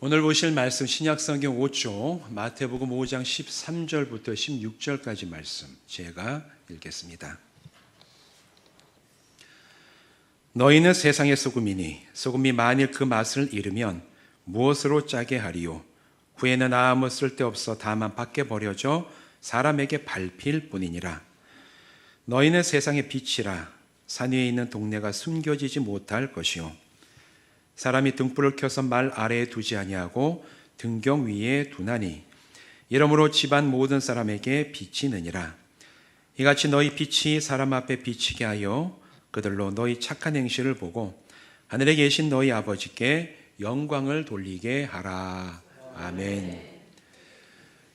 오늘 보실 말씀 신약성경 5조 마태복음 5장 13절부터 16절까지 말씀 제가 읽겠습니다. 너희는 세상의 소금이니 소금이 만일 그 맛을 잃으면 무엇으로 짜게 하리요? 후에는 아무 쓸데없어 다만 밖에 버려져 사람에게 밟힐 뿐이니라. 너희는 세상의 빛이라. 산 위에 있는 동네가 숨겨지지 못할 것이요 사람이 등불을 켜서 말 아래에 두지 아니하고 등경 위에 두나니 이러므로 집안 모든 사람에게 빛이 느니라. 이같이 너희 빛이 사람 앞에 비치게 하여 그들로 너희 착한 행실을 보고 하늘에 계신 너희 아버지께 영광을 돌리게 하라. 아멘.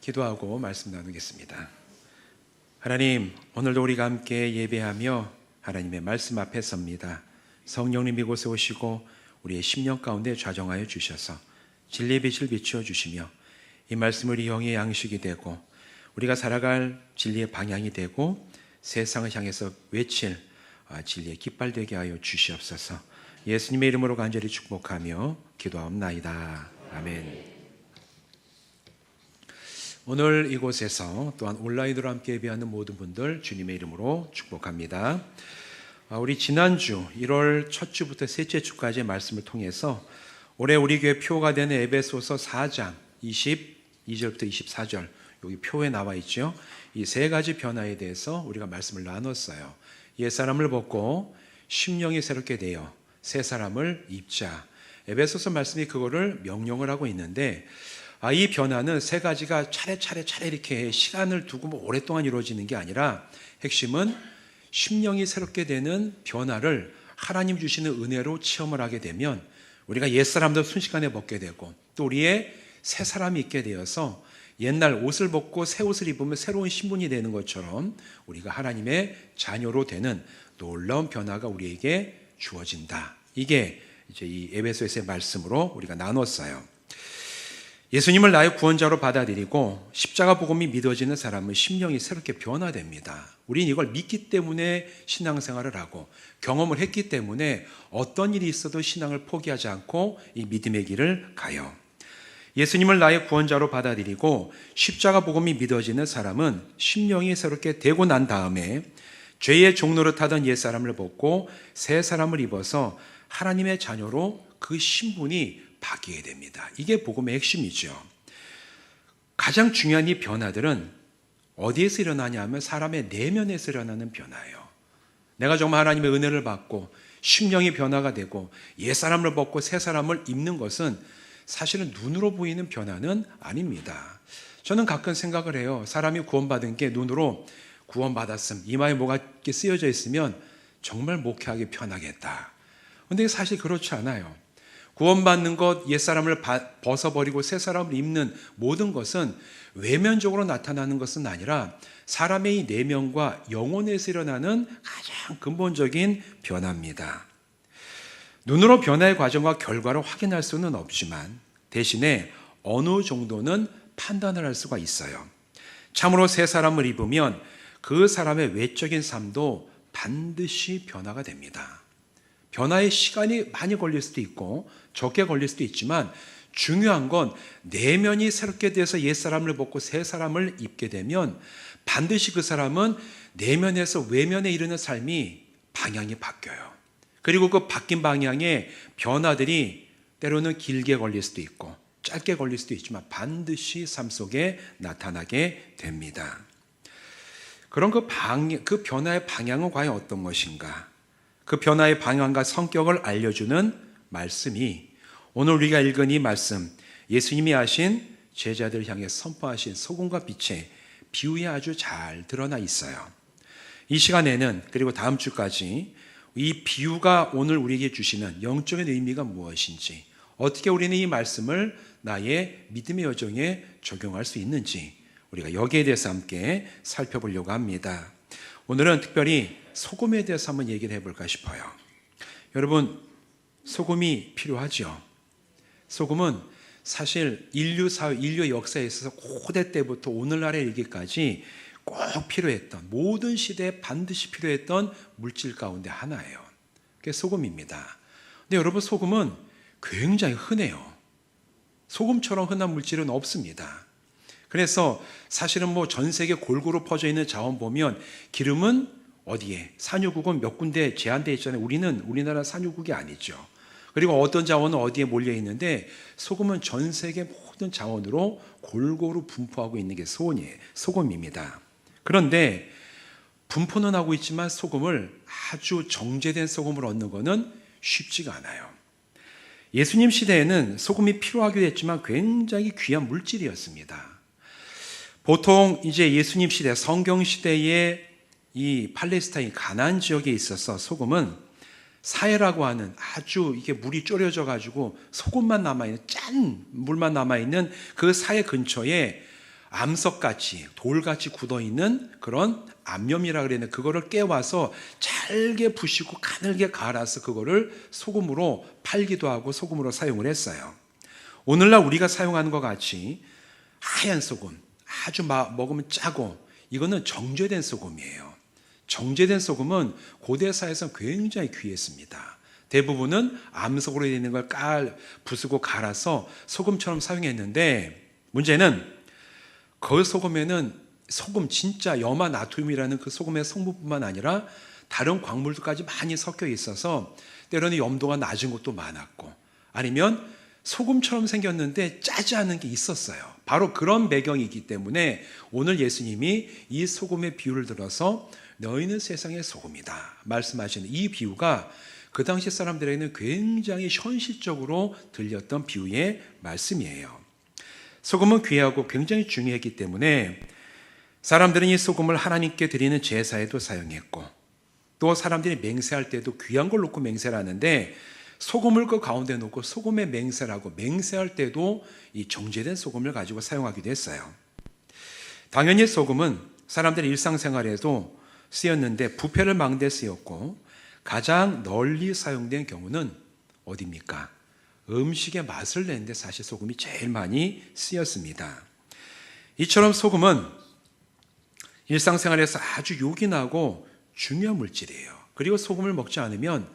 기도하고 말씀 나누겠습니다. 하나님, 오늘도 우리가 함께 예배하며 하나님의 말씀 앞에 섭니다. 성령님 이곳에 오시고 우리의 심령 가운데 좌정하여 주셔서 진리의 빛을 비추어 주시며 이 말씀을 영의 양식이 되고 우리가 살아갈 진리의 방향이 되고 세상을 향해서 외칠 진리의 깃발 되게 하여 주시옵소서. 예수님의 이름으로 간절히 축복하며 기도하옵나이다. 아멘. 오늘 이곳에서 또한 온라인으로 함께 예배하는 모든 분들 주님의 이름으로 축복합니다. 우리 지난주 1월 첫 주부터 셋째 주까지의 말씀을 통해서 올해 우리 교회 표가 되는 에베소서 4장 22절부터 24절 여기 표에 나와 있죠. 이 세 가지 변화에 대해서 우리가 말씀을 나눴어요. 옛사람을 벗고 심령이 새롭게 되어 새 사람을 입자. 에베소서 말씀이 그거를 명령을 하고 있는데 이 변화는 세 가지가 차례 이렇게 시간을 두고 오랫동안 이루어지는 게 아니라 핵심은 심령이 새롭게 되는 변화를 하나님 주시는 은혜로 체험을 하게 되면 우리가 옛사람도 순식간에 벗게 되고 또 우리의 새 사람이 있게 되어서 옛날 옷을 벗고 새 옷을 입으면 새로운 신분이 되는 것처럼 우리가 하나님의 자녀로 되는 놀라운 변화가 우리에게 주어진다. 이게 이제 이 에베소서의 말씀으로 우리가 나눴어요. 예수님을 나의 구원자로 받아들이고 십자가 복음이 믿어지는 사람은 심령이 새롭게 변화됩니다. 우린 이걸 믿기 때문에 신앙생활을 하고 경험을 했기 때문에 어떤 일이 있어도 신앙을 포기하지 않고 이 믿음의 길을 가요. 예수님을 나의 구원자로 받아들이고 십자가 복음이 믿어지는 사람은 심령이 새롭게 되고 난 다음에 죄의 종노릇하던 옛사람을 벗고 새 사람을 입어서 하나님의 자녀로 그 신분이 바뀌게 됩니다. 이게 복음의 핵심이죠. 가장 중요한 이 변화들은 어디에서 일어나냐 하면 사람의 내면에서 일어나는 변화예요. 내가 정말 하나님의 은혜를 받고 심령이 변화가 되고 옛사람을 벗고 새 사람을 입는 것은 사실은 눈으로 보이는 변화는 아닙니다. 저는 가끔 생각을 해요. 사람이 구원받은 게 눈으로 구원받았음, 이마에 뭐가 이렇게 쓰여져 있으면 정말 목회하기 편하겠다. 근데 사실 그렇지 않아요. 구원받는 것, 옛사람을 벗어버리고 새 사람을 입는 모든 것은 외면적으로 나타나는 것은 아니라 사람의 이 내면과 영혼에서 일어나는 가장 근본적인 변화입니다. 눈으로 변화의 과정과 결과를 확인할 수는 없지만 대신에 어느 정도는 판단을 할 수가 있어요. 참으로 새 사람을 입으면 그 사람의 외적인 삶도 반드시 변화가 됩니다. 변화의 시간이 많이 걸릴 수도 있고 적게 걸릴 수도 있지만 중요한 건 내면이 새롭게 돼서 옛사람을 벗고 새 사람을 입게 되면 반드시 그 사람은 내면에서 외면에 이르는 삶이 방향이 바뀌어요. 그리고 그 바뀐 방향의 변화들이 때로는 길게 걸릴 수도 있고 짧게 걸릴 수도 있지만 반드시 삶 속에 나타나게 됩니다. 그런 그 변화의 방향은 과연 어떤 것인가? 그 변화의 방향과 성격을 알려주는 말씀이 오늘 우리가 읽은 이 말씀, 예수님이 하신 제자들 향해 선포하신 소금과 빛의 비유에 아주 잘 드러나 있어요. 이 시간에는 그리고 다음 주까지 이 비유가 오늘 우리에게 주시는 영적인 의미가 무엇인지, 어떻게 우리는 이 말씀을 나의 믿음의 여정에 적용할 수 있는지 우리가 여기에 대해서 함께 살펴보려고 합니다. 오늘은 특별히 소금에 대해서 한번 얘기를 해볼까 싶어요. 여러분, 소금이 필요하죠. 소금은 사실 인류의 역사에 있어서 고대 때부터 오늘날에 이르기까지 꼭 필요했던, 모든 시대에 반드시 필요했던 물질 가운데 하나예요. 그게 소금입니다. 근데 여러분, 소금은 굉장히 흔해요. 소금처럼 흔한 물질은 없습니다. 그래서 사실은 뭐 전 세계 골고루 퍼져 있는 자원 보면 기름은 어디에? 산유국은 몇 군데 제한되어 있잖아요. 우리나라 산유국이 아니죠. 그리고 어떤 자원은 어디에 몰려 있는데 소금은 전 세계 모든 자원으로 골고루 분포하고 있는 게 소금입니다. 그런데 분포는 하고 있지만 소금을 아주 정제된 소금을 얻는 것은 쉽지가 않아요. 예수님 시대에는 소금이 필요하기도 했지만 굉장히 귀한 물질이었습니다. 보통 이제 예수님 시대, 성경 시대에 이 팔레스타인 가나안 지역에 있어서 소금은 사해라고 하는 아주 이게 물이 졸여져 가지고 소금만 남아있는 짠 물만 남아있는 그 사해 근처에 암석같이 돌같이 굳어있는 그런 암염이라 그랬는데 그거를 깨와서 잘게 부시고 가늘게 갈아서 그거를 소금으로 팔기도 하고 소금으로 사용을 했어요. 오늘날 우리가 사용하는 것 같이 하얀 소금 아주 먹으면 짜고 이거는 정제된 소금이에요. 정제된 소금은 고대 사회에서 굉장히 귀했습니다. 대부분은 암석으로 되어 있는 걸 부수고 갈아서 소금처럼 사용했는데 문제는 그 소금에는 소금 진짜 염화 나트륨이라는 그 소금의 성분뿐만 아니라 다른 광물들까지 많이 섞여 있어서 때로는 염도가 낮은 것도 많았고 아니면 소금처럼 생겼는데 짜지 않은 게 있었어요. 바로 그런 배경이기 때문에 오늘 예수님이 이 소금의 비유를 들어서 너희는 세상의 소금이다 말씀하시는 이 비유가 그 당시 사람들에게는 굉장히 현실적으로 들렸던 비유의 말씀이에요. 소금은 귀하고 굉장히 중요했기 때문에 사람들은 이 소금을 하나님께 드리는 제사에도 사용했고 또 사람들이 맹세할 때도 귀한 걸 놓고 맹세를 하는데 소금을 그 가운데 놓고 소금에 맹세를 하고 맹세할 때도 이 정제된 소금을 가지고 사용하기도 했어요. 당연히 소금은 사람들의 일상생활에도 쓰였는데 부패를 막는 데 쓰였고 가장 널리 사용된 경우는 어디입니까? 음식의 맛을 내는데 사실 소금이 제일 많이 쓰였습니다. 이처럼 소금은 일상생활에서 아주 요긴하고 중요한 물질이에요. 그리고 소금을 먹지 않으면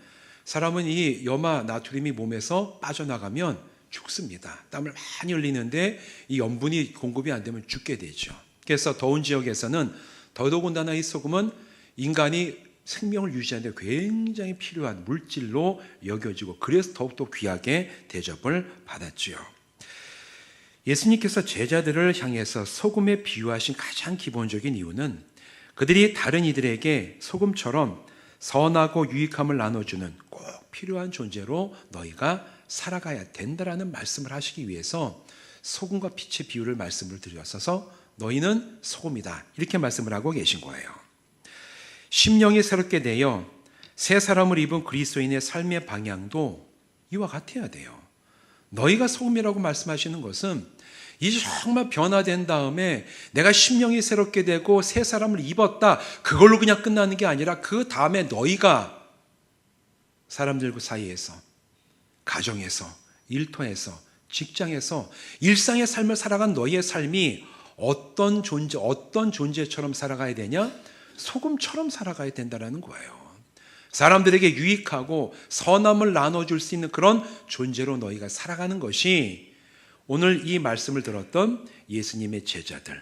사람은 이 염화 나트륨이 몸에서 빠져나가면 죽습니다. 땀을 많이 흘리는데 이 염분이 공급이 안 되면 죽게 되죠. 그래서 더운 지역에서는 더더군다나 이 소금은 인간이 생명을 유지하는 데 굉장히 필요한 물질로 여겨지고 그래서 더욱더 귀하게 대접을 받았지요. 예수님께서 제자들을 향해서 소금에 비유하신 가장 기본적인 이유는 그들이 다른 이들에게 소금처럼 선하고 유익함을 나눠주는 꼭 필요한 존재로 너희가 살아가야 된다라는 말씀을 하시기 위해서 소금과 빛의 비유를 말씀을 드렸어서 너희는 소금이다 이렇게 말씀을 하고 계신 거예요. 심령이 새롭게 되어 새 사람을 입은 그리스도인의 삶의 방향도 이와 같아야 돼요. 너희가 소금이라고 말씀하시는 것은 이제 정말 변화된 다음에 내가 심령이 새롭게 되고 새 사람을 입었다 그걸로 그냥 끝나는 게 아니라 그 다음에 너희가 사람들 사이에서 가정에서 일터에서 직장에서 일상의 삶을 살아간 너희의 삶이 어떤 존재처럼 살아가야 되냐? 소금처럼 살아가야 된다는 거예요. 사람들에게 유익하고 선함을 나눠줄 수 있는 그런 존재로 너희가 살아가는 것이 오늘 이 말씀을 들었던 예수님의 제자들,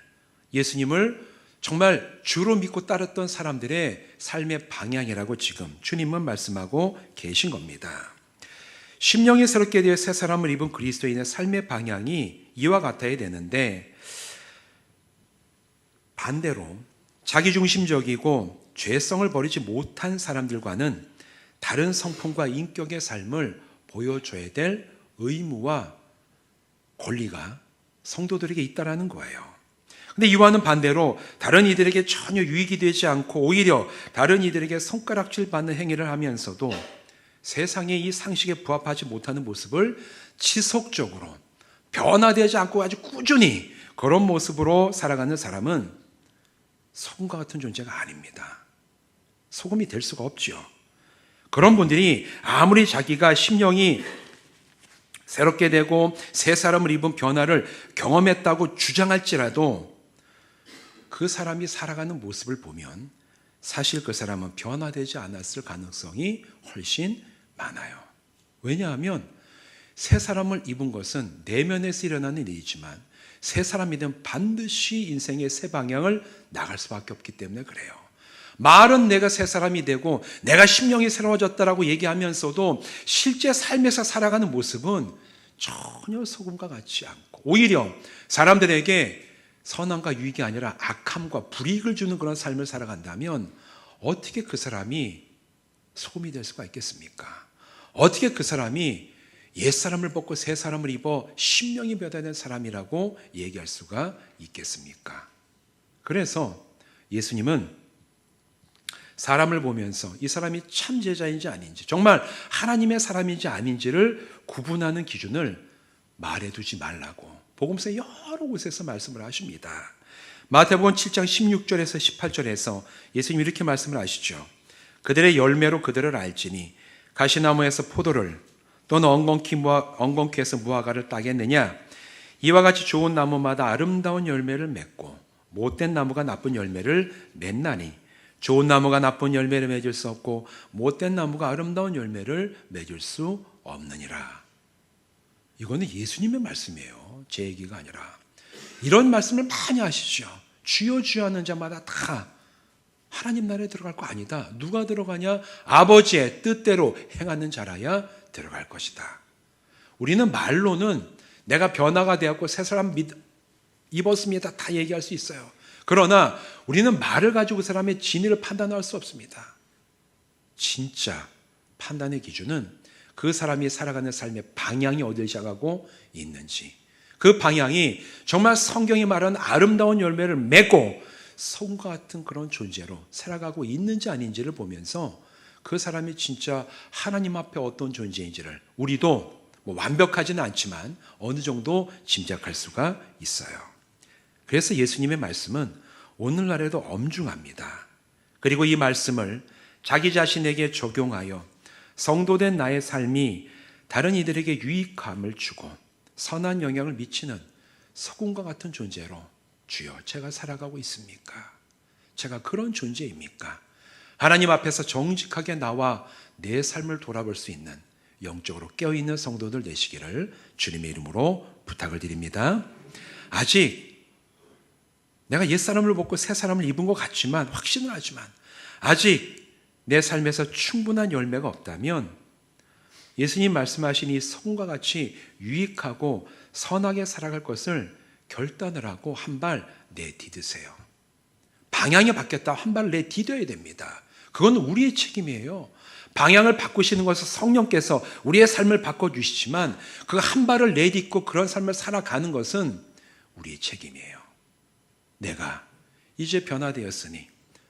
예수님을 정말 주로 믿고 따랐던 사람들의 삶의 방향이라고 지금 주님은 말씀하고 계신 겁니다. 심령이 새롭게 되어 새 사람을 입은 그리스도인의 삶의 방향이 이와 같아야 되는데 반대로 자기중심적이고 죄성을 버리지 못한 사람들과는 다른 성품과 인격의 삶을 보여줘야 될 의무와 권리가 성도들에게 있다라는 거예요. 근데 이와는 반대로 다른 이들에게 전혀 유익이 되지 않고 오히려 다른 이들에게 손가락질 받는 행위를 하면서도 세상의 이 상식에 부합하지 못하는 모습을 지속적으로 변화되지 않고 아주 꾸준히 그런 모습으로 살아가는 사람은 소금과 같은 존재가 아닙니다. 소금이 될 수가 없죠. 그런 분들이 아무리 자기가 심령이 새롭게 되고 새 사람을 입은 변화를 경험했다고 주장할지라도 그 사람이 살아가는 모습을 보면 사실 그 사람은 변화되지 않았을 가능성이 훨씬 많아요. 왜냐하면 새 사람을 입은 것은 내면에서 일어나는 일이지만 새 사람이 되면 반드시 인생의 새 방향을 나갈 수밖에 없기 때문에 그래요. 말은 내가 새 사람이 되고 내가 심령이 새로워졌다라고 얘기하면서도 실제 삶에서 살아가는 모습은 전혀 소금과 같지 않고 오히려 사람들에게 선함과 유익이 아니라 악함과 불이익을 주는 그런 삶을 살아간다면 어떻게 그 사람이 소금이 될 수가 있겠습니까? 어떻게 그 사람이 옛사람을 벗고 새 사람을 입어 심령이 변화된 사람이라고 얘기할 수가 있겠습니까? 그래서 예수님은 사람을 보면서 이 사람이 참 제자인지 아닌지, 정말 하나님의 사람인지 아닌지를 구분하는 기준을 말해두지 말라고 복음서 여러 곳에서 말씀을 하십니다. 마태복음 7장 16절에서 18절에서 예수님이 이렇게 말씀을 하시죠. 그들의 열매로 그들을 알지니 가시나무에서 포도를 또는 엉겅퀴 해서 무화과를 따겠느냐? 이와 같이 좋은 나무마다 아름다운 열매를 맺고 못된 나무가 나쁜 열매를 맺나니 좋은 나무가 나쁜 열매를 맺을 수 없고 못된 나무가 아름다운 열매를 맺을 수 없느니라. 이거는 예수님의 말씀이에요. 제 얘기가 아니라. 이런 말씀을 많이 하시죠. 주여 주여 하는 자마다 다 하나님 나라에 들어갈 거 아니다. 누가 들어가냐? 아버지의 뜻대로 행하는 자라야 들어갈 것이다. 우리는 말로는 내가 변화가 되었고 새 사람 입었습니다. 다 얘기할 수 있어요. 그러나 우리는 말을 가지고 그 사람의 진위를 판단할 수 없습니다. 진짜 판단의 기준은 그 사람이 살아가는 삶의 방향이 어디를 향하고 있는지, 그 방향이 정말 성경이 말하는 아름다운 열매를 맺고 소금과 같은 그런 존재로 살아가고 있는지 아닌지를 보면서 그 사람이 진짜 하나님 앞에 어떤 존재인지를 우리도 완벽하지는 않지만 어느 정도 짐작할 수가 있어요. 그래서 예수님의 말씀은 오늘날에도 엄중합니다. 그리고 이 말씀을 자기 자신에게 적용하여 성도된 나의 삶이 다른 이들에게 유익함을 주고 선한 영향을 미치는 소금과 같은 존재로 주여 제가 살아가고 있습니까? 제가 그런 존재입니까? 하나님 앞에서 정직하게 나와 내 삶을 돌아볼 수 있는 영적으로 깨어있는 성도들 되시기를 주님의 이름으로 부탁을 드립니다. 아직 내가 옛사람을 벗고 새사람을 입은 것 같지만, 확신을 하지만 아직 내 삶에서 충분한 열매가 없다면 예수님 말씀하신 이 소금과 같이 유익하고 선하게 살아갈 것을 결단을 하고 한 발 내디드세요. 방향이 바뀌었다 한 발 내디뎌야 됩니다. 그건 우리의 책임이에요. 방향을 바꾸시는 것은 성령께서 우리의 삶을 바꿔주시지만 그 한 발을 내딛고 그런 삶을 살아가는 것은 우리의 책임이에요. 내가 이제 변화되었으니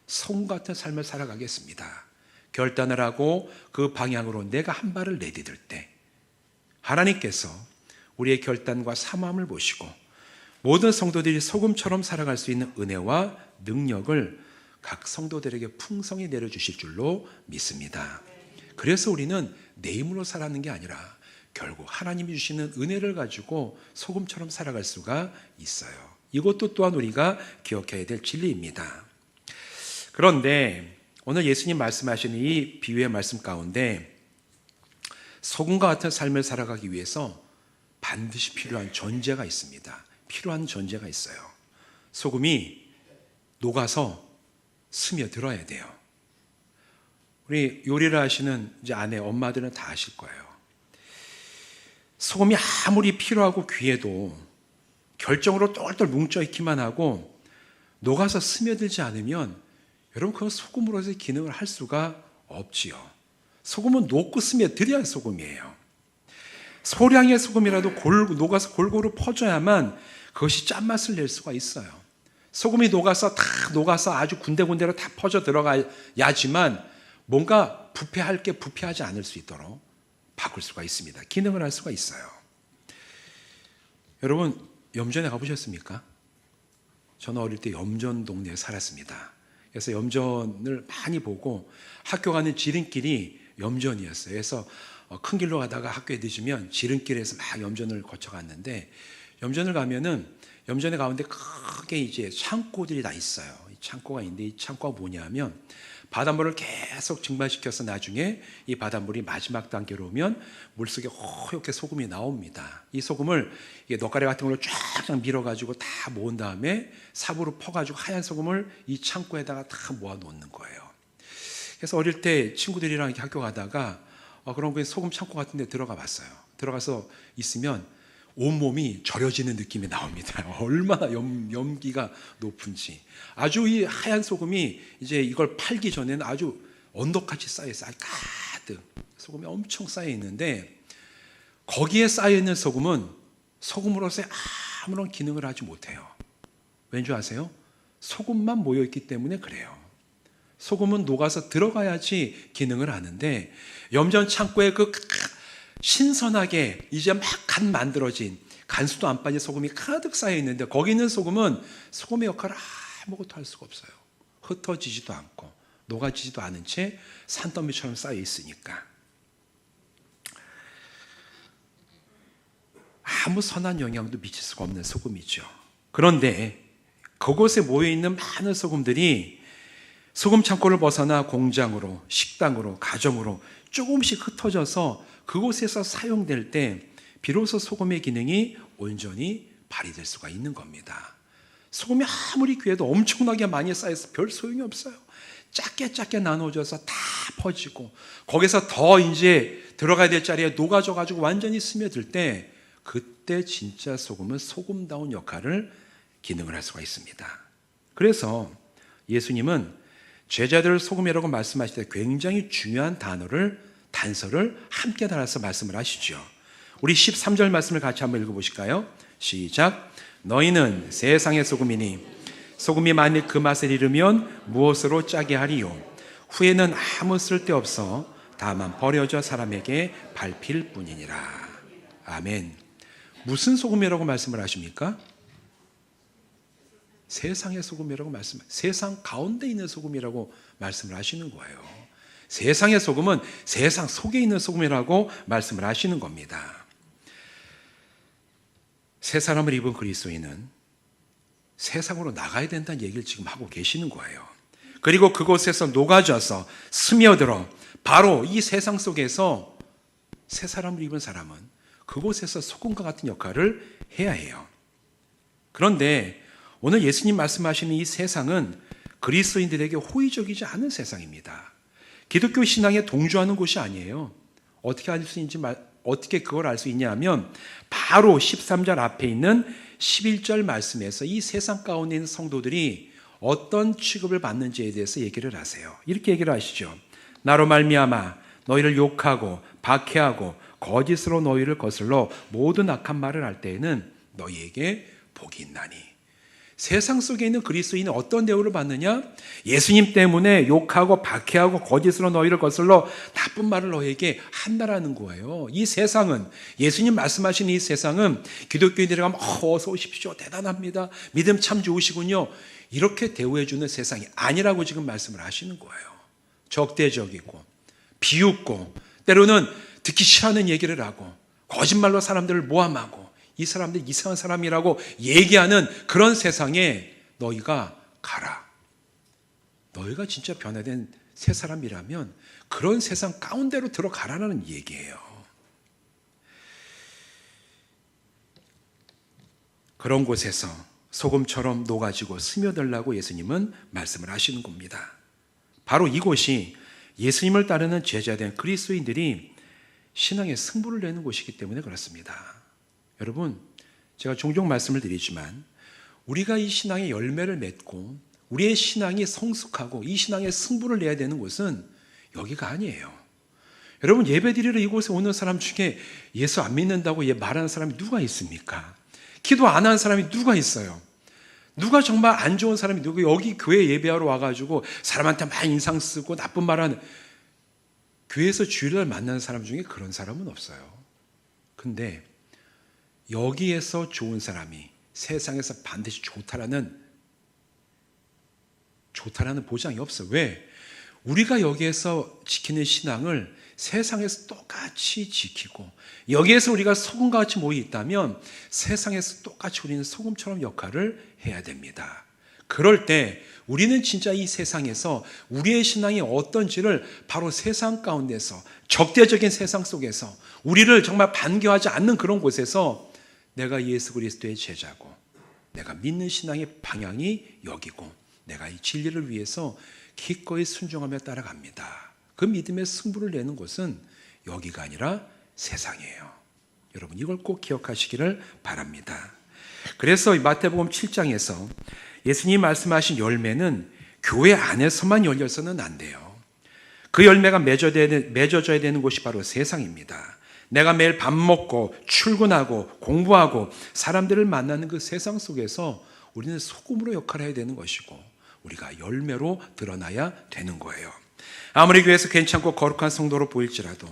성 같은 삶을 살아가겠습니다. 결단을 하고 그 방향으로 내가 한 발을 내디딜 때 하나님께서 우리의 결단과 사모함을 보시고 모든 성도들이 소금처럼 살아갈 수 있는 은혜와 능력을 각 성도들에게 풍성히 내려주실 줄로 믿습니다. 그래서 우리는 내 힘으로 살아가는 게 아니라 결국 하나님이 주시는 은혜를 가지고 소금처럼 살아갈 수가 있어요. 이것도 또한 우리가 기억해야 될 진리입니다. 그런데 오늘 예수님 말씀하시는 이 비유의 말씀 가운데 소금과 같은 삶을 살아가기 위해서 반드시 필요한 존재가 있습니다. 필요한 존재가 있어요. 소금이 녹아서 스며들어야 돼요. 우리 요리를 하시는 이제 아내, 엄마들은 다 아실 거예요. 소금이 아무리 필요하고 귀해도 결정으로 똘똘 뭉쳐있기만 하고 녹아서 스며들지 않으면 여러분 그건 소금으로서의 기능을 할 수가 없지요. 소금은 녹고 스며들어야 소금이에요. 소량의 소금이라도 녹아서 골고루 퍼져야만 그것이 짠맛을 낼 수가 있어요. 소금이 녹아서 아주 군데군데로 다 퍼져 들어가야지만 뭔가 부패할 게 부패하지 않을 수 있도록 바꿀 수가 있습니다. 기능을 할 수가 있어요. 여러분 염전에 가보셨습니까? 저는 어릴 때 염전 동네에 살았습니다. 그래서 염전을 많이 보고 학교 가는 지름길이 염전이었어요. 그래서 큰 길로 가다가 학교에 늦으면 지름길에서 막 염전을 거쳐갔는데 염전을 가면은 염전의 가운데 크게 이제 창고들이 다 있어요. 창고가 있는데 이 창고가 뭐냐면 바닷물을 계속 증발시켜서 나중에 이 바닷물이 마지막 단계로 오면 물속에 허옇게 소금이 나옵니다. 이 소금을 넛가래 같은 걸로 쫙 밀어가지고 다 모은 다음에 삽으로 퍼가지고 하얀 소금을 이 창고에다가 다 모아 놓는 거예요. 그래서 어릴 때 친구들이랑 이렇게 학교 가다가 그런 거 소금 창고 같은 데 들어가 봤어요. 들어가서 있으면 온몸이 절여지는 느낌이 나옵니다. 얼마나 염기가 높은지. 아주 이 하얀 소금이 이제 이걸 팔기 전에는 아주 언덕같이 쌓여있어요. 가득 소금이 엄청 쌓여 있는데 거기에 쌓여 있는 소금은 소금으로서의 아무런 기능을 하지 못해요. 왠 줄 아세요? 소금만 모여있기 때문에 그래요. 소금은 녹아서 들어가야지 기능을 하는데 염전 창고에 그 신선하게 이제 막 간 만들어진 간수도 안 빠진 소금이 가득 쌓여 있는데 거기 있는 소금은 소금의 역할을 아무것도 할 수가 없어요. 흩어지지도 않고 녹아지지도 않은 채 산더미처럼 쌓여 있으니까 아무 선한 영향도 미칠 수가 없는 소금이죠. 그런데 그곳에 모여있는 많은 소금들이 소금 창고를 벗어나 공장으로, 식당으로, 가정으로 조금씩 흩어져서 그곳에서 사용될 때 비로소 소금의 기능이 온전히 발휘될 수가 있는 겁니다. 소금이 아무리 귀해도 엄청나게 많이 쌓여서 별 소용이 없어요. 작게 나눠져서 다 퍼지고 거기서 더 이제 들어가야 될 자리에 녹아져 가지고 완전히 스며들 때 그때 진짜 소금은 소금다운 역할을 기능을 할 수가 있습니다. 그래서 예수님은 제자들을 소금이라고 말씀하실 때 굉장히 중요한 단서를 함께 달아서 말씀을 하시죠. 우리 13절 말씀을 같이 한번 읽어보실까요? 시작. 너희는 세상의 소금이니 소금이 만일 그 맛을 잃으면 무엇으로 짜게 하리요? 후에는 아무 쓸데없어 다만 버려져 사람에게 밟힐 뿐이니라. 아멘. 무슨 소금이라고 말씀을 하십니까? 세상의 소금이라고 세상 가운데 있는 소금이라고 말씀을 하시는 거예요. 세상의 소금은 세상 속에 있는 소금이라고 말씀을 하시는 겁니다. 새 사람을 입은 그리스도인은 세상으로 나가야 된다는 얘기를 지금 하고 계시는 거예요. 그리고 그곳에서 녹아져서 스며들어 바로 이 세상 속에서 새 사람을 입은 사람은 그곳에서 소금과 같은 역할을 해야 해요. 그런데 오늘 예수님 말씀하시는 이 세상은 그리스도인들에게 호의적이지 않은 세상입니다. 기독교 신앙에 동조하는 곳이 아니에요. 어떻게 그걸 알 수 있냐 하면 바로 13절 앞에 있는 11절 말씀에서 이 세상 가운데 있는 성도들이 어떤 취급을 받는지에 대해서 얘기를 하세요. 이렇게 얘기를 하시죠. 나로 말미암아 너희를 욕하고 박해하고 거짓으로 너희를 거슬러 모든 악한 말을 할 때에는 너희에게 복이 있나니. 세상 속에 있는 그리스도인은 어떤 대우를 받느냐? 예수님 때문에 욕하고 박해하고 거짓으로 너희를 거슬러 나쁜 말을 너희에게 한다라는 거예요. 이 세상은, 예수님 말씀하시는 이 세상은 기독교인들이 가면 어서 오십시오, 대단합니다, 믿음 참 좋으시군요, 이렇게 대우해주는 세상이 아니라고 지금 말씀을 하시는 거예요. 적대적이고 비웃고 때로는 듣기 싫어하는 얘기를 하고 거짓말로 사람들을 모함하고 이 사람들 이상한 사람이라고 얘기하는 그런 세상에 너희가 가라. 너희가 진짜 변화된 새 사람이라면 그런 세상 가운데로 들어가라는 얘기예요. 그런 곳에서 소금처럼 녹아지고 스며들라고 예수님은 말씀을 하시는 겁니다. 바로 이곳이 예수님을 따르는 제자된 그리스도인들이 신앙의 승부를 내는 곳이기 때문에 그렇습니다. 여러분, 제가 종종 말씀을 드리지만 우리가 이 신앙의 열매를 맺고 우리의 신앙이 성숙하고 이 신앙의 승부를 내야 되는 곳은 여기가 아니에요. 여러분, 예배드리러 이곳에 오는 사람 중에 예수 안 믿는다고 말하는 사람이 누가 있습니까? 기도 안 하는 사람이 누가 있어요? 누가 정말 안 좋은 사람이 누구? 여기 교회 예배하러 와가지고 사람한테 막 인상 쓰고 나쁜 말하는, 교회에서 주일날 만나는 사람 중에 그런 사람은 없어요. 근데 여기에서 좋은 사람이 세상에서 반드시 좋다라는 보장이 없어. 왜? 우리가 여기에서 지키는 신앙을 세상에서 똑같이 지키고 여기에서 우리가 소금과 같이 모여 있다면 세상에서 똑같이 우리는 소금처럼 역할을 해야 됩니다. 그럴 때 우리는 진짜 이 세상에서 우리의 신앙이 어떤지를 바로 세상 가운데서, 적대적인 세상 속에서, 우리를 정말 반겨하지 않는 그런 곳에서 내가 예수 그리스도의 제자고, 내가 믿는 신앙의 방향이 여기고, 내가 이 진리를 위해서 기꺼이 순종하며 따라갑니다. 그 믿음의 승부를 내는 곳은 여기가 아니라 세상이에요. 여러분, 이걸 꼭 기억하시기를 바랍니다. 그래서 마태복음 7장에서 예수님이 말씀하신 열매는 교회 안에서만 열려서는 안 돼요. 그 열매가 맺어져야 되는 곳이 바로 세상입니다. 내가 매일 밥 먹고 출근하고 공부하고 사람들을 만나는 그 세상 속에서 우리는 소금으로 역할을 해야 되는 것이고, 우리가 열매로 드러나야 되는 거예요. 아무리 교회에서 괜찮고 거룩한 성도로 보일지라도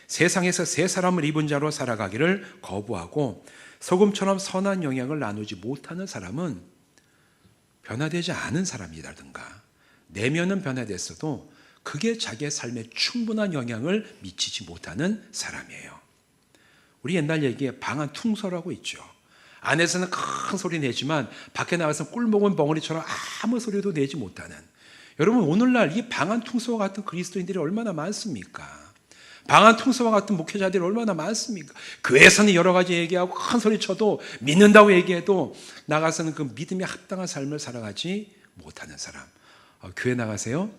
세상에서 새 사람을 입은 자로 살아가기를 거부하고 소금처럼 선한 영향을 나누지 못하는 사람은 변화되지 않은 사람이라든가, 내면은 변화됐어도 그게 자기의 삶에 충분한 영향을 미치지 못하는 사람이에요. 우리 옛날 얘기에 방한 퉁소라고 있죠. 안에서는 큰 소리 내지만 밖에 나가서 꿀 먹은 벙어리처럼 아무 소리도 내지 못하는, 여러분, 오늘날 이 방한 퉁소와 같은 그리스도인들이 얼마나 많습니까? 방한 퉁소와 같은 목회자들이 얼마나 많습니까? 교회에서는 여러 가지 얘기하고 큰 소리 쳐도, 믿는다고 얘기해도 나가서는 그 믿음에 합당한 삶을 살아가지 못하는 사람. 교회 나가세요?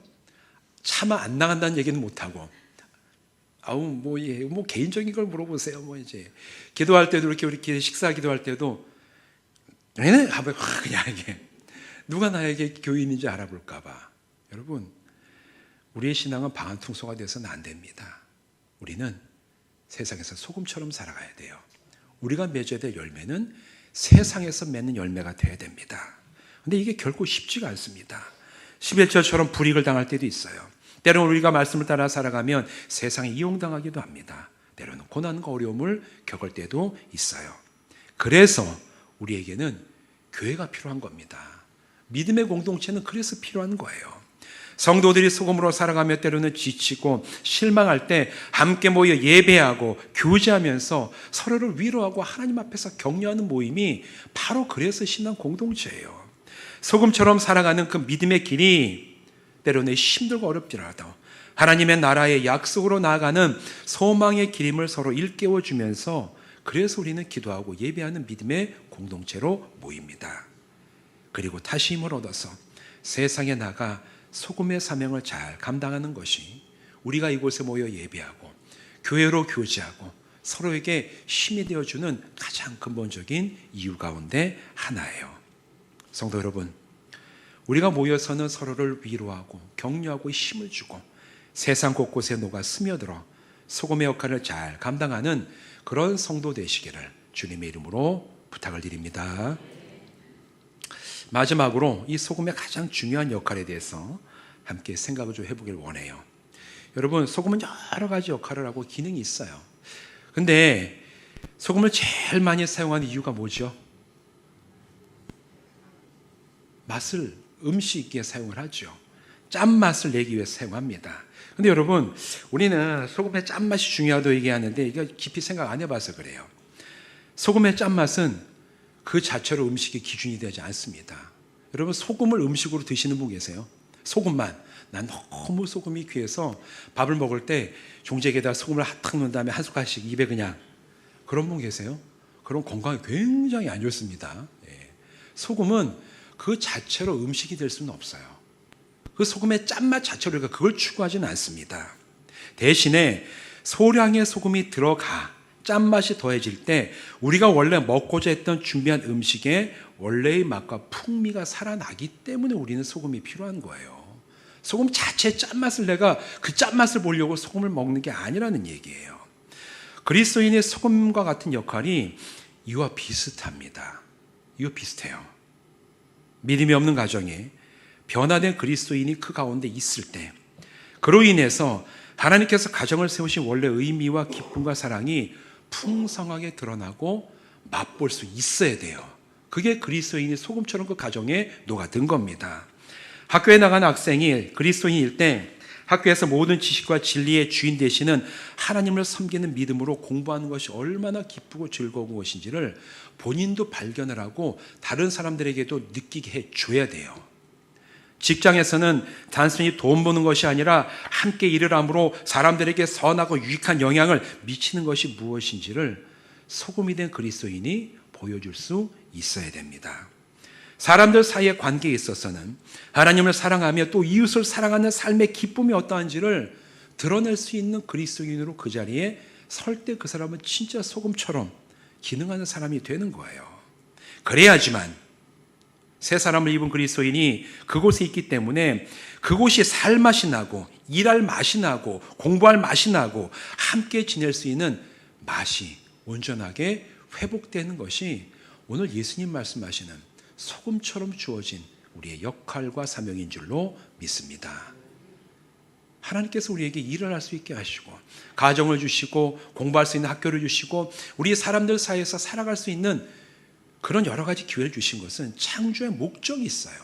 차마 안 나간다는 얘기는 못하고, 뭐 개인적인 걸 물어보세요. 이제 기도할 때도 이렇게 식사 기도할 때도 그냥 이게 누가 나에게 교인인지 알아볼까봐. 여러분, 우리의 신앙은 방한퉁소가 돼서는 안 됩니다. 우리는 세상에서 소금처럼 살아가야 돼요. 우리가 맺어야 될 열매는 세상에서 맺는 열매가 돼야 됩니다. 근데 이게 결코 쉽지가 않습니다. 11절처럼 불이익을 당할 때도 있어요. 때로는 우리가 말씀을 따라 살아가면 세상에 이용당하기도 합니다. 때로는 고난과 어려움을 겪을 때도 있어요. 그래서 우리에게는 교회가 필요한 겁니다. 믿음의 공동체는 그래서 필요한 거예요. 성도들이 소금으로 살아가며 때로는 지치고 실망할 때 함께 모여 예배하고 교제하면서 서로를 위로하고 하나님 앞에서 격려하는 모임이 바로 그래서 신앙 공동체예요. 소금처럼 살아가는 그 믿음의 길이 때로는 힘들고 어렵더라도 하나님의 나라의 약속으로 나아가는 소망의 길임을 서로 일깨워주면서, 그래서 우리는 기도하고 예배하는 믿음의 공동체로 모입니다. 그리고 다시 힘을 얻어서 세상에 나가 소금의 사명을 잘 감당하는 것이 우리가 이곳에 모여 예배하고 교회로 교제하고 서로에게 힘이 되어주는 가장 근본적인 이유 가운데 하나예요. 성도 여러분, 우리가 모여서는 서로를 위로하고 격려하고 힘을 주고 세상 곳곳에 녹아 스며들어 소금의 역할을 잘 감당하는 그런 성도 되시기를 주님의 이름으로 부탁을 드립니다. 마지막으로 이 소금의 가장 중요한 역할에 대해서 함께 생각을 좀 해보길 원해요. 여러분, 소금은 여러 가지 역할을 하고 기능이 있어요. 근데 소금을 제일 많이 사용하는 이유가 뭐죠? 맛을, 음식에 사용을 하죠. 짠맛을 내기 위해서 사용합니다. 근데 여러분, 우리는 소금의 짠맛이 중요하다고 얘기하는데 이거 깊이 생각 안 해봐서 그래요. 소금의 짠맛은 그 자체로 음식의 기준이 되지 않습니다. 여러분, 소금을 음식으로 드시는 분 계세요? 소금만. 난 너무 소금이 귀해서 밥을 먹을 때 종지에다 소금을 탁 넣은 다음에 한 숟갈씩 입에 그냥, 그런 분 계세요? 그럼 건강에 굉장히 안 좋습니다. 소금은 그 자체로 음식이 될 수는 없어요. 그 소금의 짠맛 자체로 우리가 그걸 추구하지는 않습니다. 대신에 소량의 소금이 들어가 짠맛이 더해질 때 우리가 원래 먹고자 했던 준비한 음식의 원래의 맛과 풍미가 살아나기 때문에 우리는 소금이 필요한 거예요. 소금 자체의 짠맛을, 내가 그 짠맛을 보려고 소금을 먹는 게 아니라는 얘기예요. 그리스도인의 소금과 같은 역할이 이와 비슷합니다. 이와 비슷해요. 믿음이 없는 가정에 변화된 그리스도인이 그 가운데 있을 때, 그로 인해서 하나님께서 가정을 세우신 원래 의미와 기쁨과 사랑이 풍성하게 드러나고 맛볼 수 있어야 돼요. 그게 그리스도인이 소금처럼 그 가정에 녹아든 겁니다. 학교에 나가는 학생이 그리스도인일 때 학교에서 모든 지식과 진리의 주인 되시는 하나님을 섬기는 믿음으로 공부하는 것이 얼마나 기쁘고 즐거운 것인지를 본인도 발견을 하고 다른 사람들에게도 느끼게 해줘야 돼요. 직장에서는 단순히 돈 버는 것이 아니라 함께 일을 함으로 사람들에게 선하고 유익한 영향을 미치는 것이 무엇인지를 소금이 된 그리스도인이 보여줄 수 있어야 됩니다. 사람들 사이의 관계에 있어서는 하나님을 사랑하며 또 이웃을 사랑하는 삶의 기쁨이 어떠한지를 드러낼 수 있는 그리스도인으로 그 자리에 설 때 그 사람은 진짜 소금처럼 기능하는 사람이 되는 거예요. 그래야지만 새 사람을 입은 그리스도인이 그곳에 있기 때문에 그곳이 살 맛이 나고 일할 맛이 나고 공부할 맛이 나고 함께 지낼 수 있는 맛이 온전하게 회복되는 것이 오늘 예수님 말씀하시는 소금처럼 주어진 우리의 역할과 사명인 줄로 믿습니다. 하나님께서 우리에게 일을 할 수 있게 하시고 가정을 주시고 공부할 수 있는 학교를 주시고 우리 사람들 사이에서 살아갈 수 있는 그런 여러 가지 기회를 주신 것은 창조의 목적이 있어요.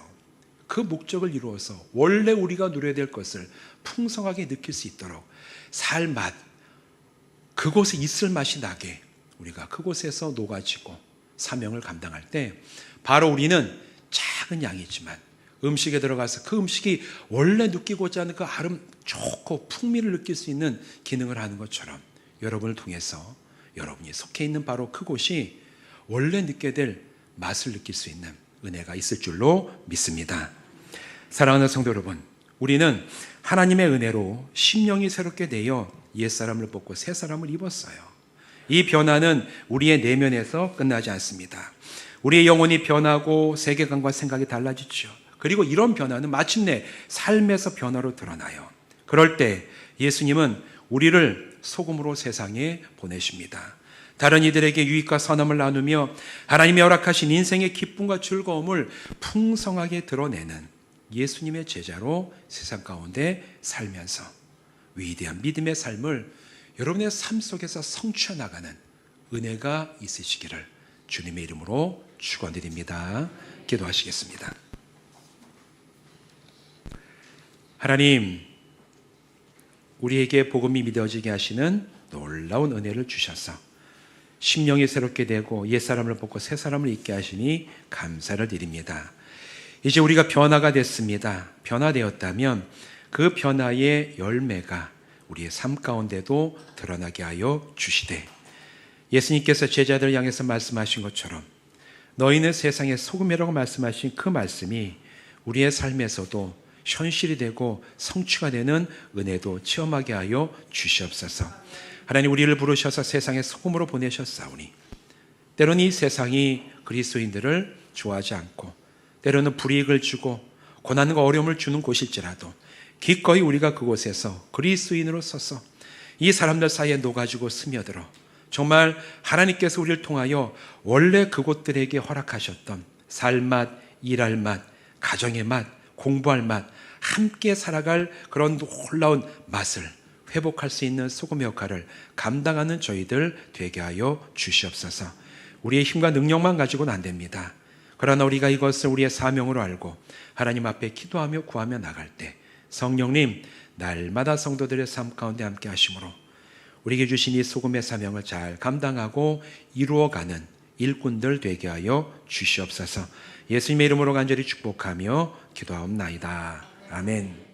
그 목적을 이루어서 원래 우리가 누려야 될 것을 풍성하게 느낄 수 있도록 살 맛, 그곳에 있을 맛이 나게 우리가 그곳에서 녹아지고 사명을 감당할 때 바로 우리는 작은 양이지만 음식에 들어가서 그 음식이 원래 느끼고자 하는 그 아름 좋고 풍미를 느낄 수 있는 기능을 하는 것처럼 여러분을 통해서 여러분이 속해 있는 바로 그곳이 원래 느끼게 될 맛을 느낄 수 있는 은혜가 있을 줄로 믿습니다. 사랑하는 성도 여러분, 우리는 하나님의 은혜로 심령이 새롭게 되어 옛사람을 벗고 새사람을 입었어요. 이 변화는 우리의 내면에서 끝나지 않습니다. 우리의 영혼이 변하고 세계관과 생각이 달라지죠. 그리고 이런 변화는 마침내 삶에서 변화로 드러나요. 그럴 때 예수님은 우리를 소금으로 세상에 보내십니다. 다른 이들에게 유익과 선함을 나누며 하나님이 허락하신 인생의 기쁨과 즐거움을 풍성하게 드러내는 예수님의 제자로 세상 가운데 살면서 위대한 믿음의 삶을 여러분의 삶 속에서 성취해 나가는 은혜가 있으시기를 주님의 이름으로 축원드립니다. 기도하시겠습니다. 하나님, 우리에게 복음이 믿어지게 하시는 놀라운 은혜를 주셔서 심령이 새롭게 되고 옛사람을 벗고 새사람을 입게 하시니 감사를 드립니다. 이제 우리가 변화가 됐습니다. 변화되었다면 그 변화의 열매가 우리의 삶 가운데도 드러나게 하여 주시되 예수님께서 제자들을 향해서 말씀하신 것처럼 너희는 세상의 소금이라고 말씀하신 그 말씀이 우리의 삶에서도 현실이 되고 성취가 되는 은혜도 체험하게 하여 주시옵소서. 하나님, 우리를 부르셔서 세상의 소금으로 보내셨사오니 때로는 이 세상이 그리스도인들을 좋아하지 않고 때로는 불이익을 주고 고난과 어려움을 주는 곳일지라도 기꺼이 우리가 그곳에서 그리스도인으로 서서 이 사람들 사이에 녹아지고 스며들어 정말 하나님께서 우리를 통하여 원래 그곳들에게 허락하셨던 살맛, 일할 맛, 가정의 맛, 공부할 맛, 함께 살아갈 그런 놀라운 맛을 회복할 수 있는 소금의 역할을 감당하는 저희들 되게 하여 주시옵소서. 우리의 힘과 능력만 가지고는 안 됩니다. 그러나 우리가 이것을 우리의 사명으로 알고 하나님 앞에 기도하며 구하며 나갈 때 성령님, 날마다 성도들의 삶 가운데 함께 하심으로 우리에게 주신 이 소금의 사명을 잘 감당하고 이루어가는 일꾼들 되게 하여 주시옵소서. 예수님의 이름으로 간절히 축복하며 기도하옵나이다. 아멘.